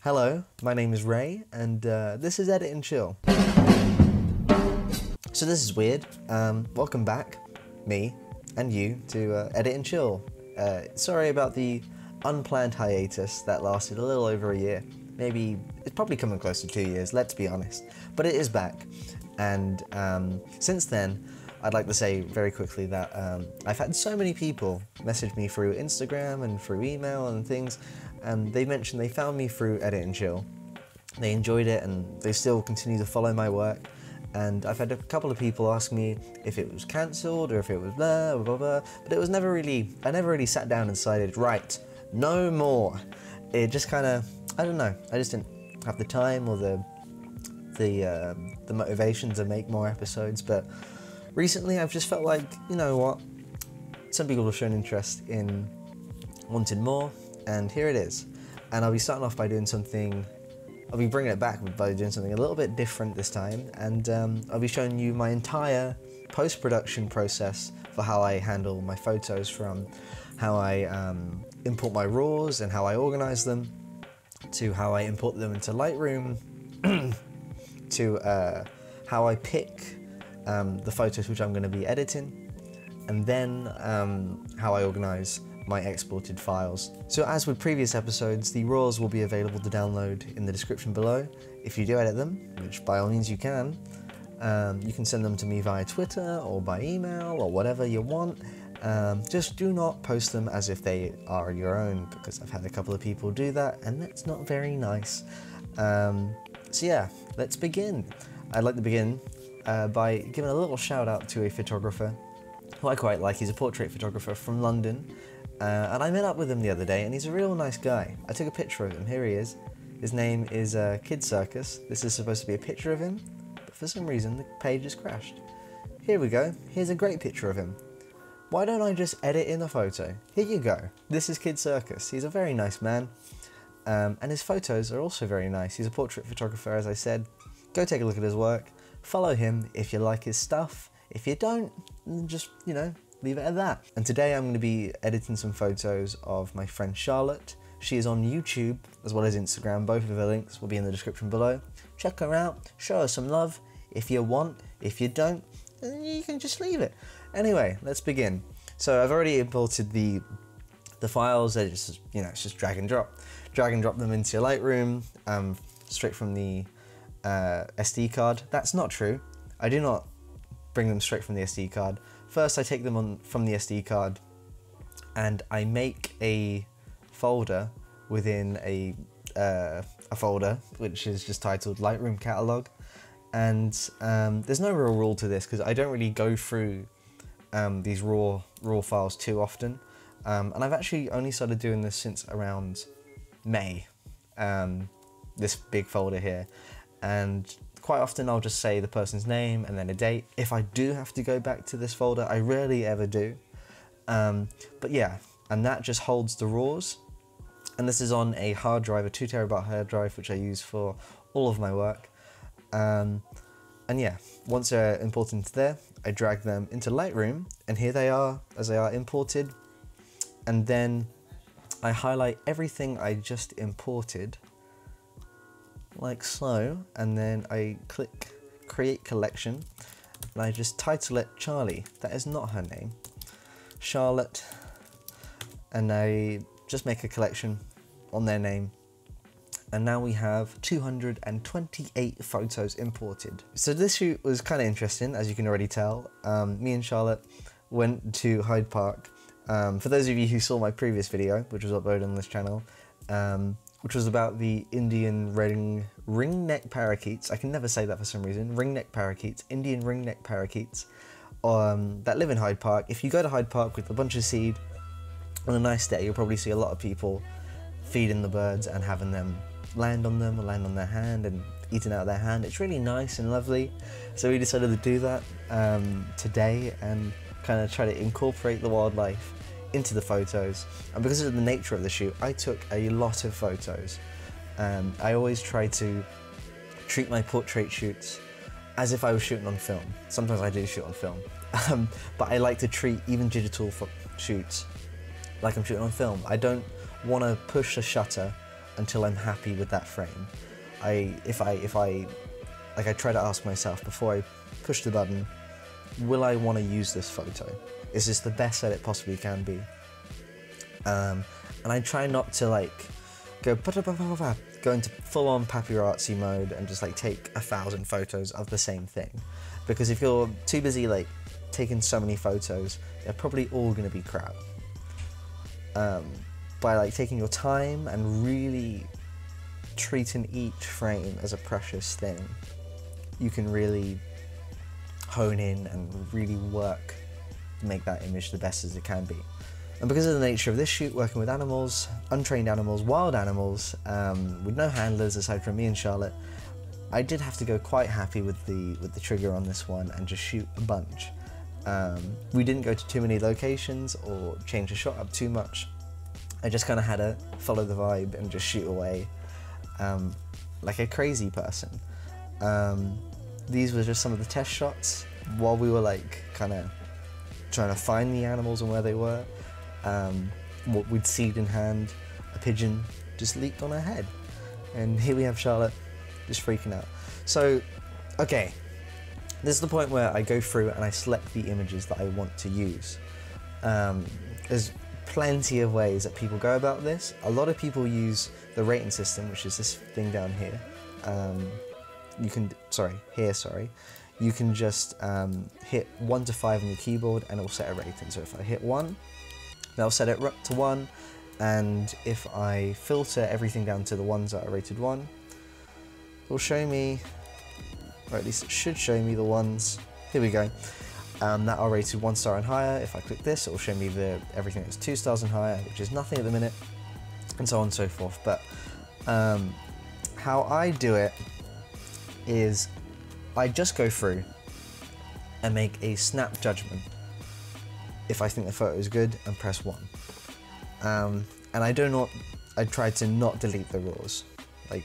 Hello, my name is Ray, and this is Edit and Chill. So this is weird. Welcome back, me and you, to Edit and Chill. Sorry about the unplanned hiatus that lasted a little over a year. Maybe, it's probably coming close to 2 years, let's be honest. But it is back, and since then, I'd like to say very quickly that I've had so many people message me through Instagram and through email and things, and they mentioned they found me through Edit and Chill. They enjoyed it and they still continue to follow my work, and I've had a couple of people ask me if it was cancelled or if it was blah, blah, blah, but it was never really, I never really sat down and decided, right, no more. It just kind of, I don't know, I just didn't have the time or the motivation to make more episodes, but recently I've just felt like, you know what, some people have shown interest in wanting more, and here it is. And I'll be starting off by doing something, I'll be bringing it back by doing something a little bit different this time, and I'll be showing you my entire post-production process for how I handle my photos, from how I import my RAWs and how I organize them, to how I import them into Lightroom, to how I pick the photos which I'm going to be editing, and then how I organize my exported files. So as with previous episodes, the RAWs will be available to download in the description below. If you do edit them, which by all means you can send them to me via Twitter or by email or whatever you want. Just do not post them as if they are your own, because I've had a couple of people do that and that's not very nice. So yeah, let's begin. I'd like to begin by giving a little shout out to a photographer who I quite like. He's a portrait photographer from London, and I met up with him the other day, and he's a real nice guy. I took a picture of him. Here he is. His name is Circus. This is supposed to be a picture of him, but for some reason the page has crashed. Here we go. Here's a great picture of him. Why don't I just edit in a photo? Here you go. This is Circus. He's a very nice man, and his photos are also very nice. He's a portrait photographer, as I said. Go take a look at his work. Follow him if you like his stuff. If you don't, just, you know, leave it at that. And today I'm going to be editing some photos of my friend Charlotte. She is on YouTube as well as Instagram. Both of her links will be in the description below. Check her out, show her some love if you want. If you don't, then you can just leave it. Anyway, let's begin. So I've already imported the files. They're just, you know, it's just drag and drop. Drag and drop them into your Lightroom, straight from the SD card. That's not true. I do not bring them straight from the SD card. First, I take them from the SD card and I make a folder within a folder which is just titled Lightroom Catalog. And there's no real rule to this because I don't really go through these raw files too often. And I've actually only started doing this since around May, this big folder here. And quite often I'll just say the person's name and then a date. If I do have to go back to this folder, I rarely ever do. But yeah, and that just holds the RAWs. And this is on a hard drive, a 2 terabyte hard drive, which I use for all of my work. And yeah, once they're imported into there, I drag them into Lightroom, and here they are as they are imported. And then I highlight everything I just imported, like so, and then I click Create Collection, and I just title it Charlie. That is not her name. Charlotte. And I just make a collection on their name. And now we have 228 photos imported. So this shoot was kind of interesting, as you can already tell. Me and Charlotte went to Hyde Park. For those of you who saw my previous video, which was uploaded on this channel, which was about the Indian ringneck parakeets. I can never say that for some reason. Ringneck parakeets, Indian ringneck parakeets, that live in Hyde Park. If you go to Hyde Park with a bunch of seed on a nice day, you'll probably see a lot of people feeding the birds and having them land on them or land on their hand and eating out of their hand. It's really nice and lovely. So we decided to do that today and kind of try to incorporate the wildlife into the photos. And because of the nature of the shoot, I took a lot of photos. I always try to treat my portrait shoots as if I was shooting on film. Sometimes I do shoot on film, but I like to treat even digital shoots like I'm shooting on film. I don't want to push a shutter until I'm happy with that frame. I try to ask myself before I push the button, will I want to use this photo? Is this the best that it possibly can be? And I try not to like go into full-on paparazzi mode and just like take 1,000 photos of the same thing, because if you're too busy like taking so many photos, they're probably all going to be crap. By like taking your time and really treating each frame as a precious thing, you can really hone in and really work to make that image the best as it can be. And because of the nature of this shoot, working with animals, untrained animals, wild animals, with no handlers aside from me and Charlotte, I did have to go quite happy with the trigger on this one and just shoot a bunch. We didn't go to too many locations or change the shot up too much. I just kind of had to follow the vibe and just shoot away like a crazy person. These were just some of the test shots while we were like kind of trying to find the animals and where they were. What we'd seed in hand, a pigeon just leaped on her head, and here we have Charlotte just freaking out. So, okay, this is the point where I go through and I select the images that I want to use. There's plenty of ways that people go about this. A lot of people use the rating system, which is this thing down here. You can just hit 1 to 5 on your keyboard and it will set a rating. So if I hit 1, that'll set it up to 1, and if I filter everything down to the ones that are rated 1, it'll show me, or at least it should show me the ones, here we go, that are rated 1 star and higher. If I click this, it will show me everything that's 2 stars and higher, which is nothing at the minute, and so on and so forth. But how I do it is I just go through and make a snap judgment if I think the photo is good, and press 1. And I try to not delete the RAWs. Like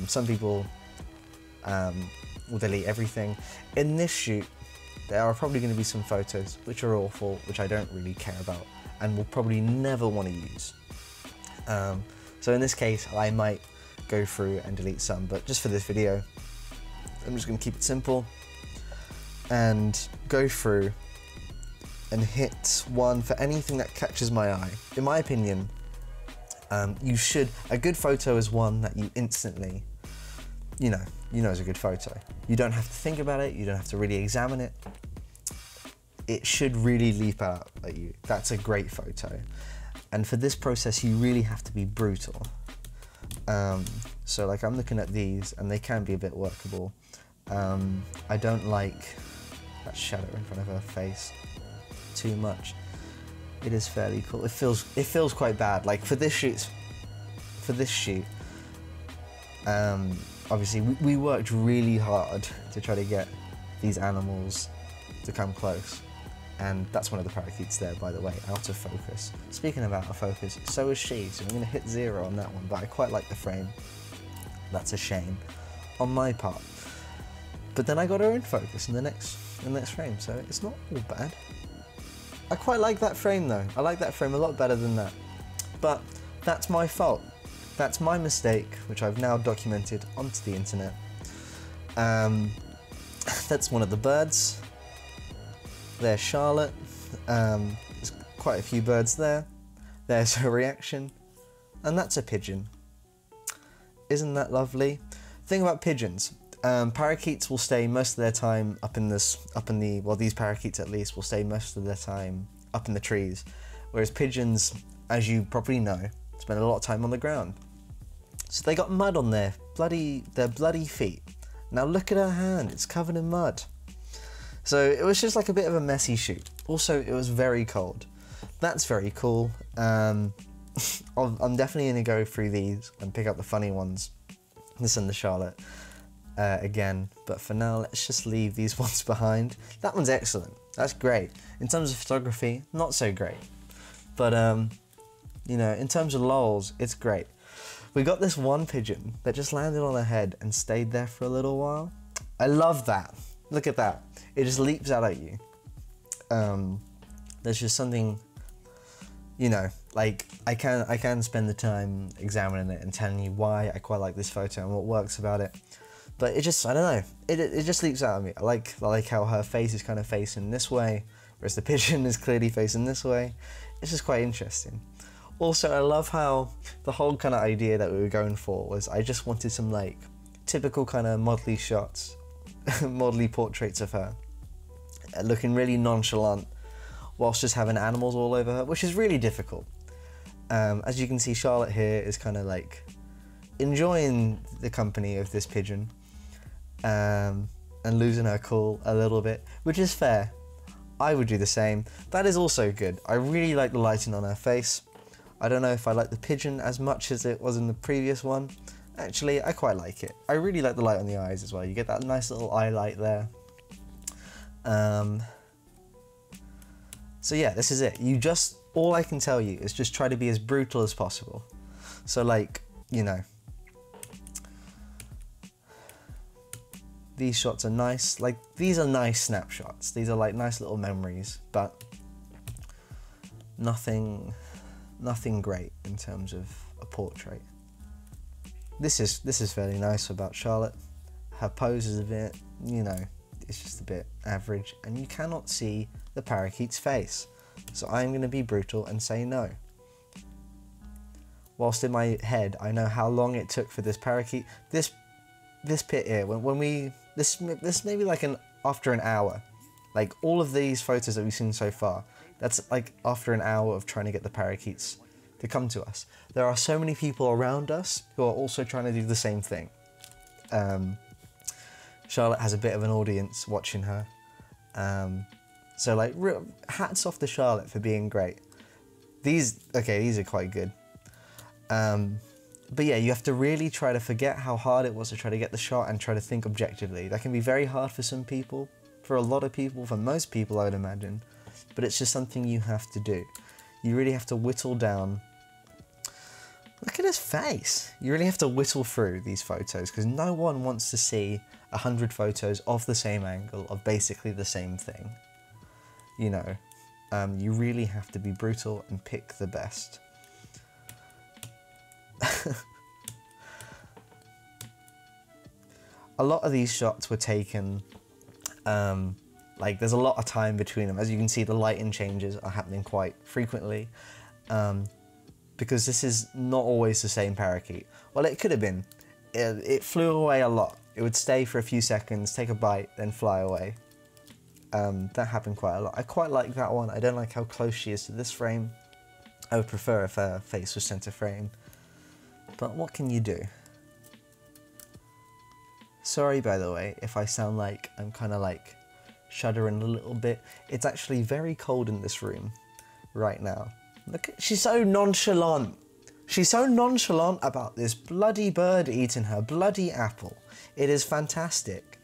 some people will delete everything. In this shoot, there are probably going to be some photos which are awful, which I don't really care about, and will probably never want to use. So in this case, I might go through and delete some, but just for this video, I'm just going to keep it simple and go through and hit 1 for anything that catches my eye. In my opinion, a good photo is one that you instantly, you know is a good photo. You don't have to think about it, you don't have to really examine it. It should really leap out at you. That's a great photo. And for this process, you really have to be brutal. So like I'm looking at these and they can be a bit workable. I don't like that shadow in front of her face too much. It is fairly cool. It feels quite bad. Like for this shoot, obviously we worked really hard to try to get these animals to come close, and that's one of the parakeets there, by the way, out of focus. Speaking of out of focus, so is she, so I'm going to hit 0 on that one, but I quite like the frame. That's a shame on my part. But then I got her in focus in the next frame, so it's not all bad. I quite like that frame though. I like that frame a lot better than that. But that's my fault. That's my mistake, which I've now documented onto the internet. That's one of the birds. There's Charlotte. There's quite a few birds there. There's her reaction. And that's a pigeon. Isn't that lovely? Thing about pigeons. Parakeets will stay most of their time well, these parakeets at least will stay most of their time up in the trees, whereas pigeons, as you probably know, spend a lot of time on the ground. So they got mud on their bloody feet. Now look at her hand, it's covered in mud. So it was just like a bit of a messy shoot. Also, it was very cold. That's very cool. I'm definitely gonna go through these and pick up the funny ones. This and the Charlotte. Again, but for now, let's just leave these ones behind. That one's excellent. That's great. In terms of photography, not so great. But, you know, in terms of lols, it's great. We got this one pigeon that just landed on her head and stayed there for a little while. I love that. Look at that. It just leaps out at you. There's just something you know, like I can spend the time examining it and telling you why I quite like this photo and what works about it. But it just, I don't know, it just leaps out at me. I like how her face is kind of facing this way, whereas the pigeon is clearly facing this way. It's just quite interesting. Also, I love how the whole kind of idea that we were going for was I just wanted some like typical kind of modelly shots, modelly portraits of her, looking really nonchalant, whilst just having animals all over her, which is really difficult. As you can see, Charlotte here is kind of like enjoying the company of this pigeon, and losing her cool a little bit, which is fair. I would do the same. That is also good. I really like the lighting on her face. I don't know if I like the pigeon as much as it was in the previous one. Actually, I quite like it. I really like the light on the eyes as well. You get that nice little eye light there. So yeah, this is it. All I can tell you is just try to be as brutal as possible. So like, you know, these shots are nice, like these are nice snapshots. These are like nice little memories, but nothing great in terms of a portrait. This is fairly nice about Charlotte. Her pose is a bit, you know, it's just a bit average, and you cannot see the parakeet's face. So I'm going to be brutal and say no. Whilst in my head, I know how long it took for this parakeet. This pit here, this maybe like after an hour. Like all of these photos that we've seen so far, that's like after an hour of trying to get the parakeets to come to us. There are so many people around us who are also trying to do the same thing. Charlotte has a bit of an audience watching her. So like, hats off to Charlotte for being great. These are quite good. But yeah, you have to really try to forget how hard it was to try to get the shot and try to think objectively. That can be very hard for some people, for a lot of people, for most people I would imagine, but it's just something you have to do. You really have to whittle down. Look at his face. You really have to whittle through these photos because no one wants to see 100 photos of the same angle of basically the same thing. You know, you really have to be brutal and pick the best. A lot of these shots were taken, like there's a lot of time between them. As you can see, the lighting changes are happening quite frequently, because this is not always the same parakeet. Well, it could have been. It flew away a lot. It would stay for a few seconds, take a bite, then fly away. That happened quite a lot. I quite like that one. I don't like how close she is to this frame. I would prefer if her face was center frame. But what can you do? Sorry, by the way, if I sound like I'm kind of like shuddering a little bit. It's actually very cold in this room right now. Look, she's so nonchalant. She's so nonchalant about this bloody bird eating her bloody apple. It is fantastic.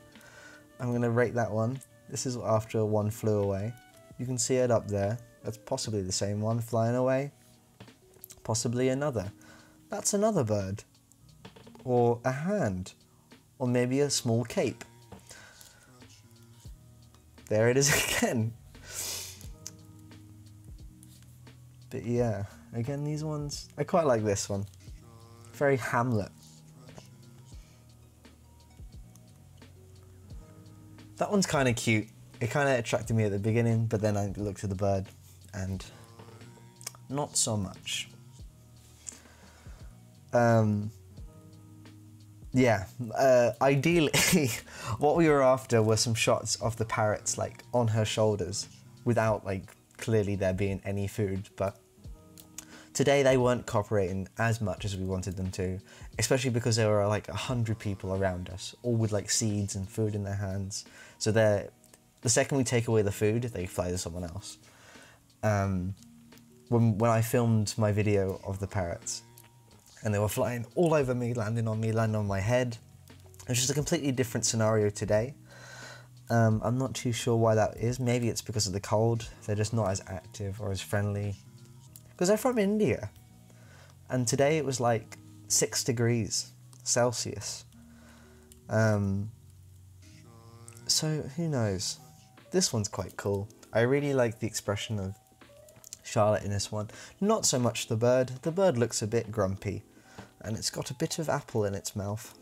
I'm going to rate that one. This is after one flew away. You can see it up there. That's possibly the same one flying away. Possibly another. That's another bird. Or a hand. Or maybe a small cape. There it is again. But yeah, again, these ones, I quite like this one. Very Hamlet. That one's kind of cute. It kind of attracted me at the beginning, but then I looked at the bird and not so much. Yeah, ideally, what we were after were some shots of the parrots like on her shoulders without like clearly there being any food, but today they weren't cooperating as much as we wanted them to, especially because there were like 100 people around us, all with like seeds and food in their hands. So the second we take away the food, they fly to someone else. When I filmed my video of the parrots, and they were flying all over me, landing on my head. It's just a completely different scenario today. I'm not too sure why that is. Maybe it's because of the cold. They're just not as active or as friendly. Because they're from India. And today it was like 6 degrees Celsius. So who knows? This one's quite cool. I really like the expression of Charlotte in this one. Not so much the bird. The bird looks a bit grumpy, and it's got a bit of apple in its mouth.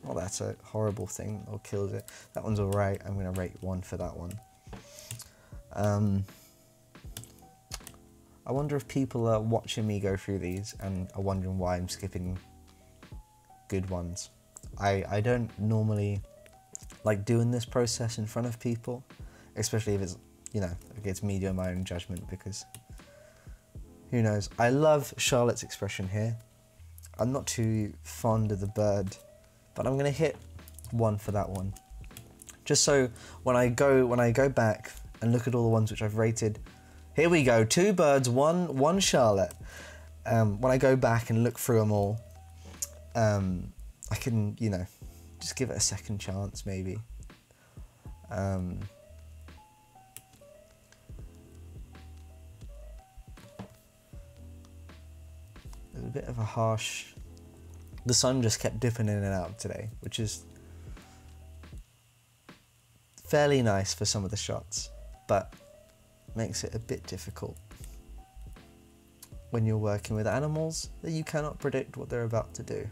Well, that's a horrible thing, or kills it. That one's alright. I'm going to rate 1 for that one. I wonder if people are watching me go through these and are wondering why I'm skipping good ones. I don't normally like doing this process in front of people, especially if it's, you know, against me doing my own judgment, because who knows. I love Charlotte's expression here. I'm not too fond of the bird, but I'm gonna hit 1 for that one. Just so when I go back and look at all the ones which I've rated, here we go, 2 birds, one Charlotte. When I go back and look through them all, I can, you know, just give it a second chance maybe. There's a bit of a harsh... The sun just kept dipping in and out today, which is fairly nice for some of the shots, but makes it a bit difficult when you're working with animals that you cannot predict what they're about to do.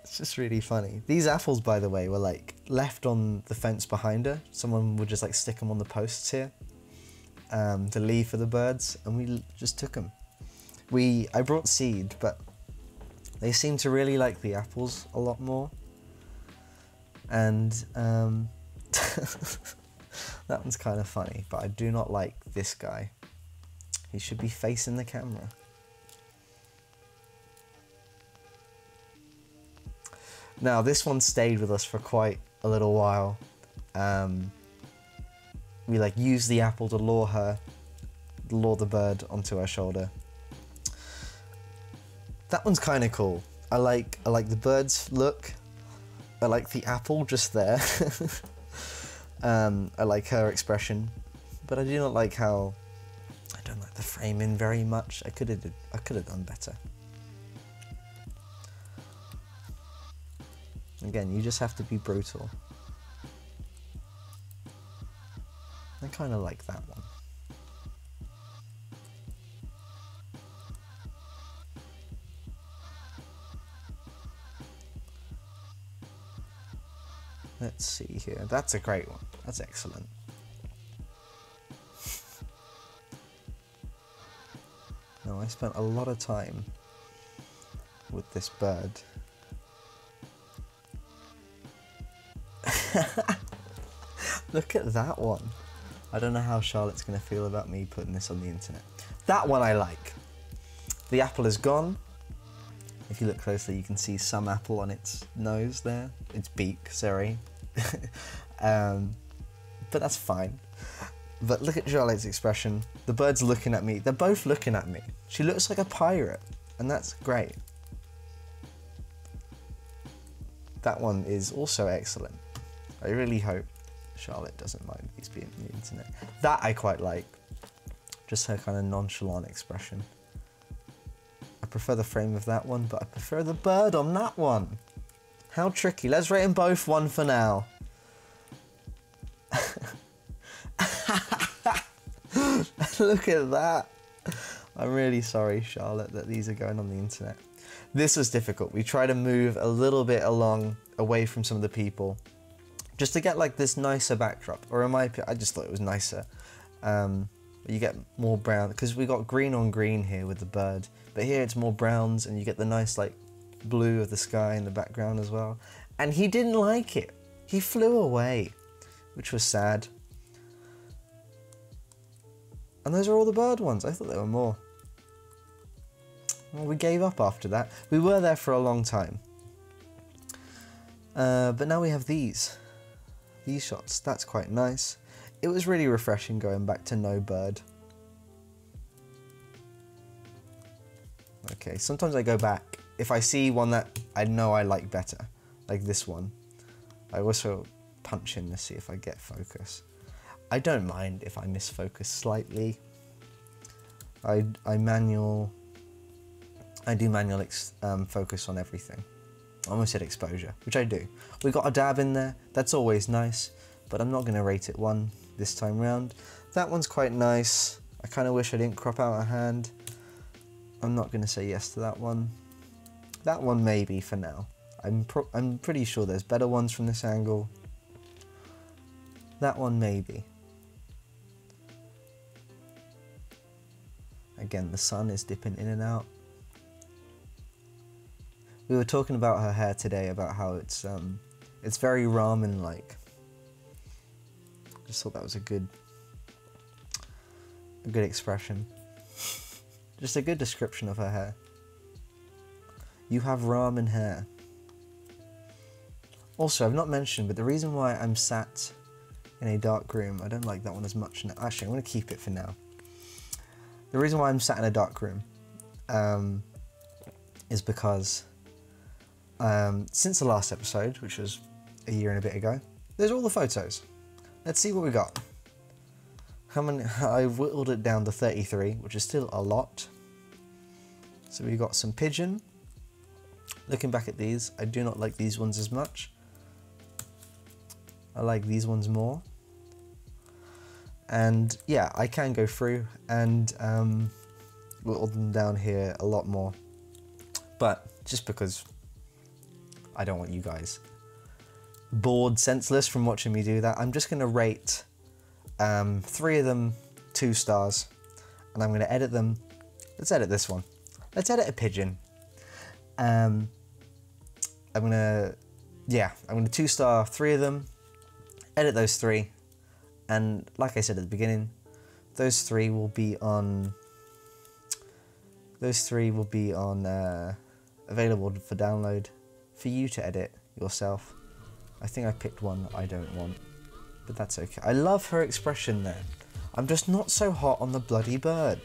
It's just really funny. These apples, by the way, were like left on the fence behind her. Someone would just like stick them on the posts here to leave for the birds, and we just took them. I brought seed, but they seem to really like the apples a lot more. And that one's kind of funny, but I do not like this guy. He should be facing the camera. Now this one stayed with us for quite a little while. We like used the apple to lure the bird onto our shoulder. That one's kind of cool. I like the bird's look. I like the apple just there. I like her expression, but I do not like how, I don't like the framing very much. I could have done better. Again, you just have to be brutal. I kind of like that one. Let's see here. That's a great one. That's excellent. Now, I spent a lot of time with this bird. Look at that one. I don't know how Charlotte's going to feel about me putting this on the internet. That one I like. The apple is gone. If you look closely, you can see some apple on its nose there. Its beak, sorry. But that's fine. But look at Charlotte's expression. The bird's looking at me. They're both looking at me. She looks like a pirate, and that's great. That one is also excellent. I really hope Charlotte doesn't mind these being on the internet. That I quite like. Just her kind of nonchalant expression. I prefer the frame of that one, but I prefer the bird on that one. How tricky. Let's rate them both 1 for now. Look at that. I'm really sorry, Charlotte, that these are going on the internet. This was difficult. We tried to move a little bit away from some of the people, just to get like this nicer backdrop. Or in my opinion, I just thought it was nicer. You get more brown, because we got green on green here with the bird, but here it's more browns, and you get the nice like blue of the sky in the background as well. And he didn't like it. He flew away, which was sad. And those are all the bird ones. I thought there were more. Well, we gave up after that. We were there for a long time. But now we have these shots. That's quite nice. It was really refreshing going back to no bird. Okay, sometimes I go back. If I see one that I know I like better, like this one, I also punch in to see if I get focus. I don't mind if I miss focus slightly. I do manual focus on everything. I almost said exposure, which I do. We got a dab in there. That's always nice, but I'm not going to rate it 1. this time round. That one's quite nice. I kind of wish I didn't crop out a hand. I'm not going to say yes to that one. That one maybe for now. I'm pretty sure there's better ones from this angle. That one maybe. Again, the sun is dipping in and out. We were talking about her hair today, about how it's very ramen-like. Just thought that was a good expression. Just a good description of her hair. You have ramen hair. Also, I've not mentioned, but the reason why I'm sat in a dark room, I don't like that one as much now. Actually, I'm going to keep it for now. The reason why I'm sat in a dark room is because since the last episode, which was a year and a bit ago, there's all the photos. Let's see what we got. How many? I've whittled it down to 33, which is still a lot. So we got some pigeon. Looking back at these, I do not like these ones as much. I like these ones more. And yeah, I can go through and whittle them down here a lot more. But just because I don't want you guys bored senseless from watching me do that, I'm just going to rate 3 of them 2 stars. And I'm going to edit them. Let's edit this one. Let's edit a pigeon. I'm going to 2-star 3 of them. Edit those 3. And like I said at the beginning, those 3 will be on available for download for you to edit yourself. I think I picked one I don't want, but that's okay. I love her expression there. I'm just not so hot on the bloody bird.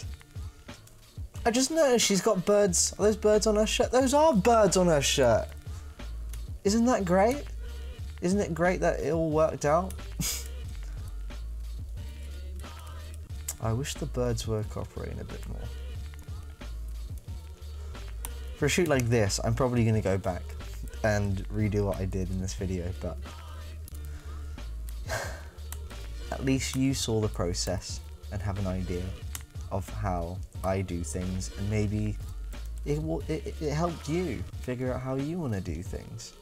I just noticed she's got birds. Are those birds on her shirt? Those are birds on her shirt. Isn't that great? Isn't it great that it all worked out? I wish the birds were cooperating a bit more. For a shoot like this, I'm probably going to go back and redo what I did in this video, but at least you saw the process and have an idea of how I do things, and maybe it helped you figure out how you want to do things.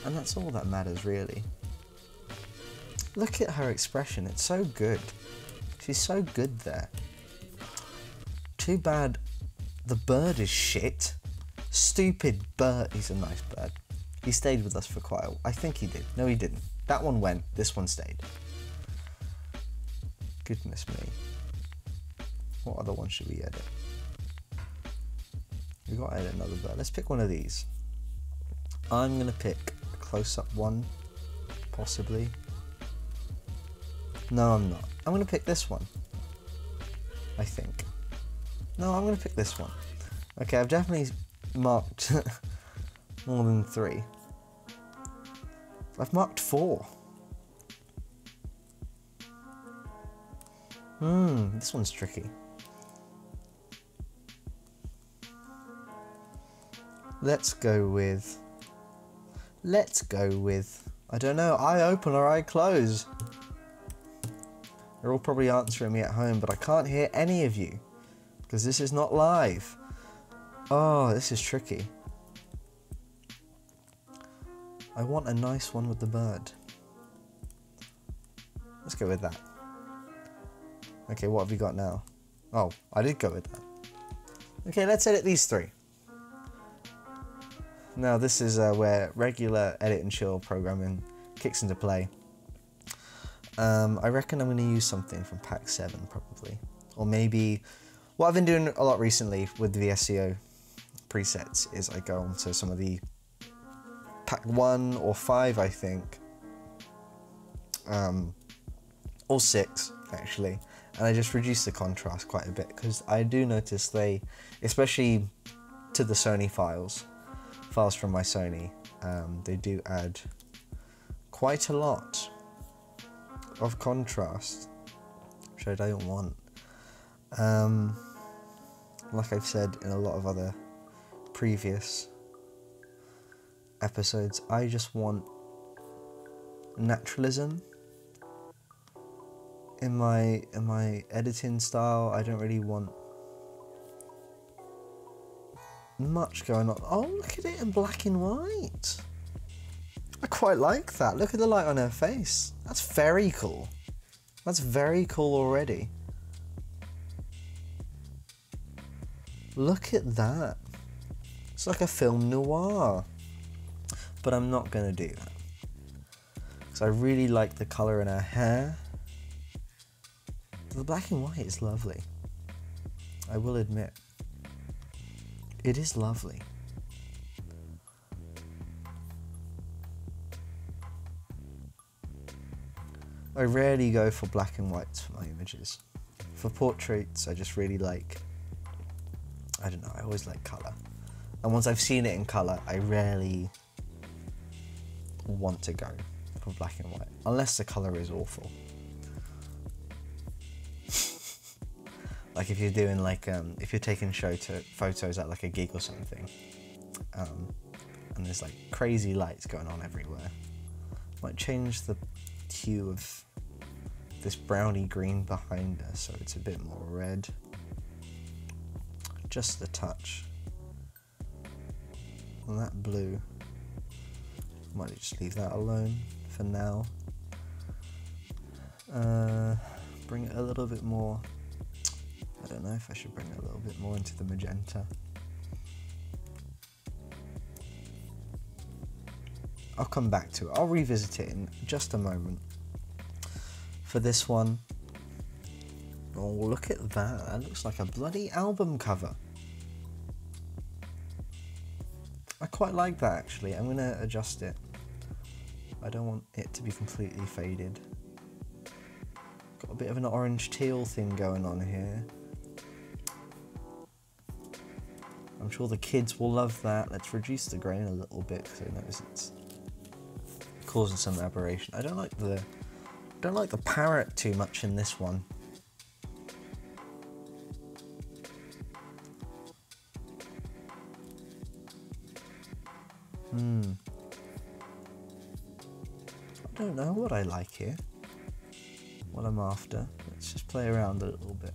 And that's all that matters, really. Look at her expression, it's so good. She's so good there. Too bad the bird is shit. Stupid bird. He's a nice bird. He stayed with us for quite a while. I think he did. No, he didn't. That one went. This one stayed. Goodness me. What other one should we edit? We've got to edit another bird. Let's pick one of these. I'm going to pick a close-up one. Possibly. No, I'm not. I'm going to pick this one. I think. No, I'm going to pick this one. Okay, I've definitely marked more than 3. I've marked 4. This one's tricky. Let's go with, I don't know, eye open or eye close. You're all probably answering me at home, but I can't hear any of you because this is not live. Oh, this is tricky. I want a nice one with the bird. Let's go with that. Okay, what have we got now? Oh, I did go with that. Okay, let's edit these 3. Now this is where regular edit and chill programming kicks into play. I reckon I'm going to use something from pack 7 probably. Or maybe, what I've been doing a lot recently with the SEO presets is I go onto some of the pack 1 or 5 I think. Or 6 actually. And I just reduce the contrast quite a bit because I do notice they, especially to the Sony files from my Sony, they do add quite a lot of contrast, which I don't want. Like I've said in a lot of other previous episodes, I just want naturalism in my editing style. I don't really want much going on. Oh, look at it in black and white. I quite like that. Look at the light on her face. That's very cool. That's very cool already. Look at that. It's like a film noir. But I'm not going to do that. Because I really like the colour in her hair. The black and white is lovely. I will admit. It is lovely. I rarely go for black and whites for my images. For portraits, I just really like, I don't know, I always like colour. And once I've seen it in colour, I rarely want to go for black and white, unless the colour is awful. Like if you're doing like, if you're taking photos at like a gig or something, and there's like crazy lights going on everywhere, might change the hue of this browny green behind her so it's a bit more red. Just a touch. And that blue, might just leave that alone for now. Bring it a little bit more. I don't know if I should bring it a little bit more into the magenta. I'll come back to it. I'll revisit it in just a moment. For this one, oh, look at that. That looks like a bloody album cover. I quite like that actually. I'm gonna adjust it. I don't want it to be completely faded. Got a bit of an orange teal thing going on here. I'm sure the kids will love that. Let's reduce the grain a little bit because I notice it's causing some aberration. I don't like the parrot too much in this one. I don't know what I like here. What I'm after. Let's just play around a little bit.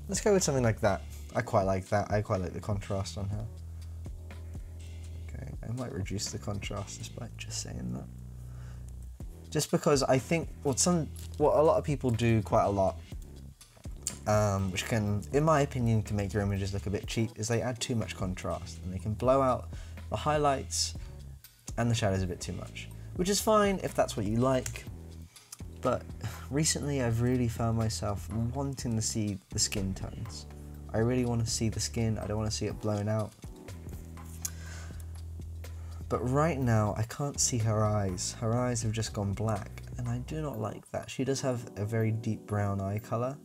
Let's go with something like that. I quite like that. I quite like the contrast on her. Okay, I might reduce the contrast despite just saying that. Just because I think what a lot of people do quite a lot, which can, in my opinion, can make your images look a bit cheap, is they add too much contrast and they can blow out the highlights and the shadows a bit too much. Which is fine if that's what you like, but recently I've really found myself wanting to see the skin tones. I really want to see the skin, I don't want to see it blown out. But right now I can't see her eyes. Her eyes have just gone black and I do not like that. She does have a very deep brown eye colour,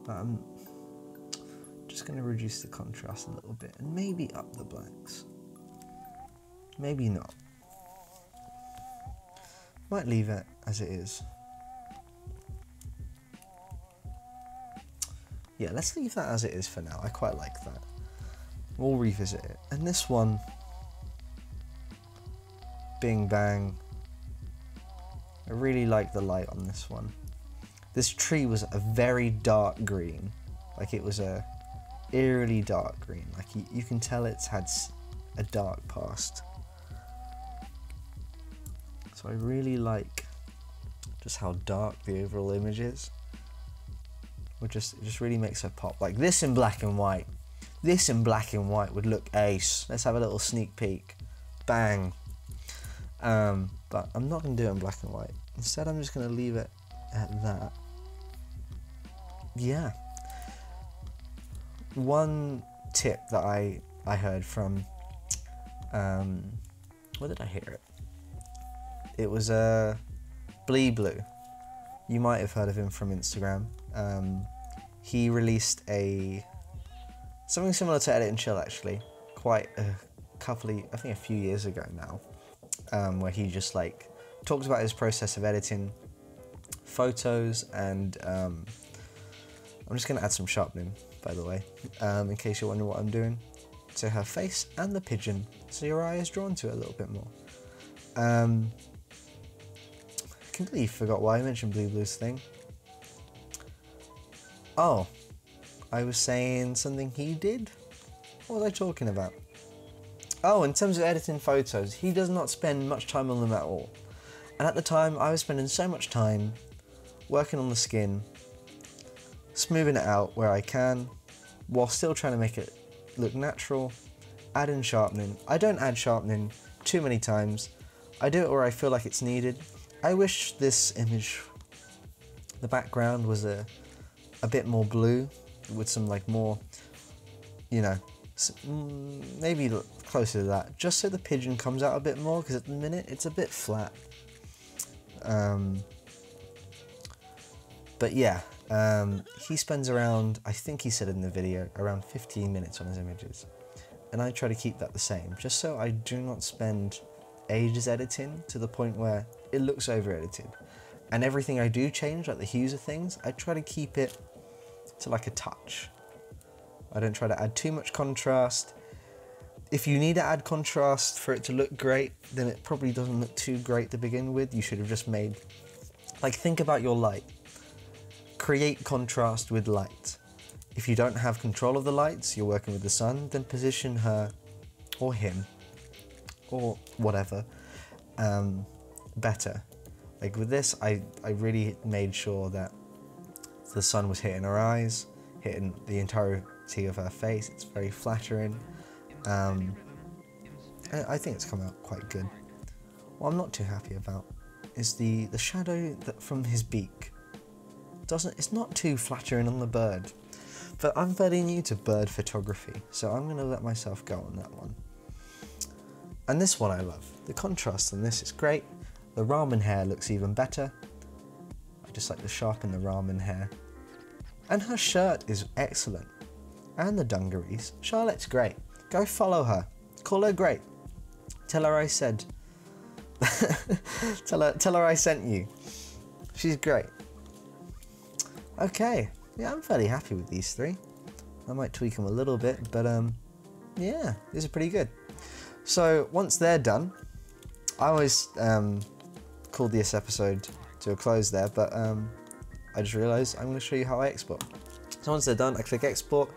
but I'm just going to reduce the contrast a little bit and maybe up the blacks. Maybe not. Might leave it as it is. Yeah, let's leave that as it is for now. I quite like that. We'll revisit it. And this one, bing bang. I really like the light on this one. This tree was a very dark green. Like it was a eerily dark green. Like you can tell it's had a dark past. So I really like just how dark the overall image is. It just really makes her pop. Like this in black and white. This in black and white would look ace. Let's have a little sneak peek. Bang. But I'm not going to do it in black and white. Instead I'm just going to leave it at that. Yeah. One tip that I heard from, where did I hear it? It was Blee Blue. You might have heard of him from Instagram. He released something similar to Edit and Chill actually, quite I think a few years ago now, where he just like talked about his process of editing photos, and I'm just going to add some sharpening, by the way, in case you're wondering what I'm doing, to her face and the pigeon, so your eye is drawn to it a little bit more. completely forgot why I mentioned Blue Blue's thing. Oh, I was saying something he did? What was I talking about? Oh, in terms of editing photos, he does not spend much time on them at all. And at the time, I was spending so much time working on the skin, smoothing it out where I can, while still trying to make it look natural, adding sharpening. I don't add sharpening too many times. I do it where I feel like it's needed. I wish this image, the background was a bit more blue, with some like more, you know, maybe closer to that, just so the pigeon comes out a bit more, because at the minute it's a bit flat. But yeah, he spends around, I think he said in the video, around 15 minutes on his images. And I try to keep that the same, just so I do not spend ages editing to the point where it looks over edited. And everything I do change, like the hues of things, I try to keep it to like a touch. I don't try to add too much contrast. If you need to add contrast for it to look great, then it probably doesn't look too great to begin with. You should have just made, like, think about your light. Create contrast with light. If you don't have control of the lights, you're working with the sun, then position her or him or whatever better. Like with this, I really made sure that the sun was hitting her eyes, hitting the entirety of her face. It's very flattering. I think it's come out quite good. What I'm not too happy about is the shadow that from his beak. It's not too flattering on the bird. But I'm fairly new to bird photography, so I'm going to let myself go on that one. And this one I love. The contrast on this is great. The ramen hair looks even better. I just like to sharpen the ramen hair. And her shirt is excellent. And the dungarees. Charlotte's great. Go follow her. Call her great. Tell her I said. tell her I sent you. She's great. Okay. Yeah, I'm fairly happy with these three. I might tweak them a little bit, but yeah, these are pretty good. So once they're done, I always called this episode to a close there, but I just realised I'm going to show you how I export. So once they're done, I click export,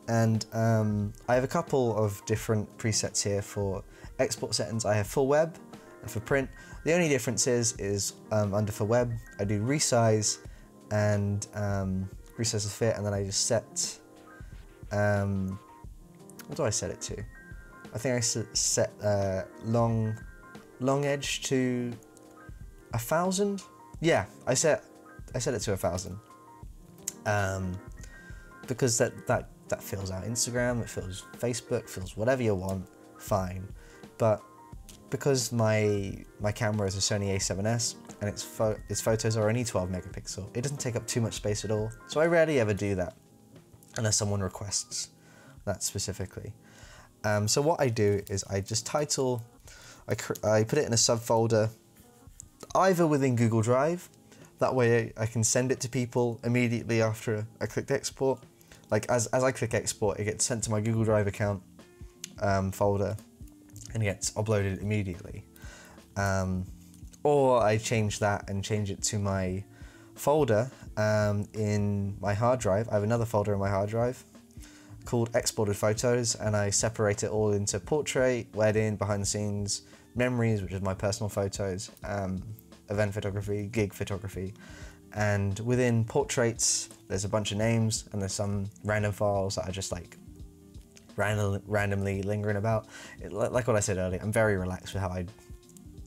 and I have a couple of different presets here for export settings. I have for web and for print. The only difference is under for web, I do resize and resize the fit, and then I just set, what do I set it to? I think I set long edge to 1000. Yeah, I set it to 1000. Because that fills out Instagram, it fills Facebook, fills whatever you want, fine. But because my camera is a Sony A7S and its photos are only 12 megapixel, it doesn't take up too much space at all. So I rarely ever do that unless someone requests that specifically. So what I do is I just title, I put it in a subfolder, either within Google Drive, that way I can send it to people immediately after I clicked export. Like as I click export, it gets sent to my Google Drive account folder and gets uploaded immediately. Or I change that and change it to my folder in my hard drive. I have another folder in my hard drive called exported photos, and I separate it all into portrait, wedding, behind the scenes, memories, which is my personal photos, event photography, gig photography. And within portraits, there's a bunch of names, and there's some random files that are just like randomly lingering about. Like what I said earlier, I'm very relaxed with how I,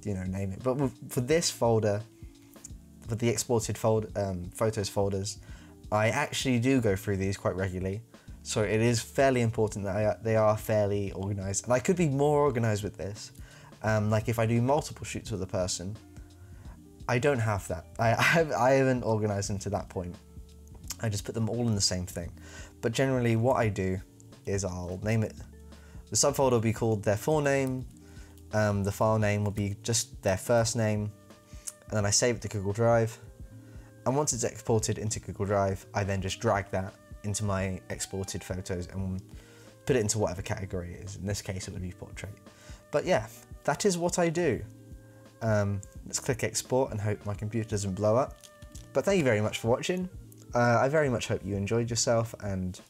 name it. But for this folder, for the exported photos folders, I actually do go through these quite regularly. So it is fairly important that they are fairly organized. And I could be more organized with this. Like if I do multiple shoots with a person, I don't have that. I haven't organized them to that point. I just put them all in the same thing. But generally what I do is I'll name it. The subfolder will be called their full name. The file name will be just their first name. And then I save it to Google Drive. And once it's exported into Google Drive, I then just drag that into my exported photos and put it into whatever category it is. In this case, it would be portrait. But yeah, that is what I do. Let's click export and hope my computer doesn't blow up. But thank you very much for watching. I very much hope you enjoyed yourself and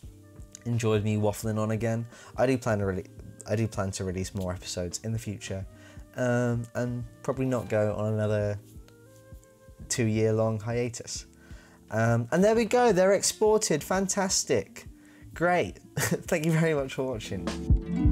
enjoyed me waffling on again. I do plan to release more episodes in the future, and probably not go on another 2-year-long hiatus. And there we go, they're exported. Fantastic. Great. Thank you very much for watching.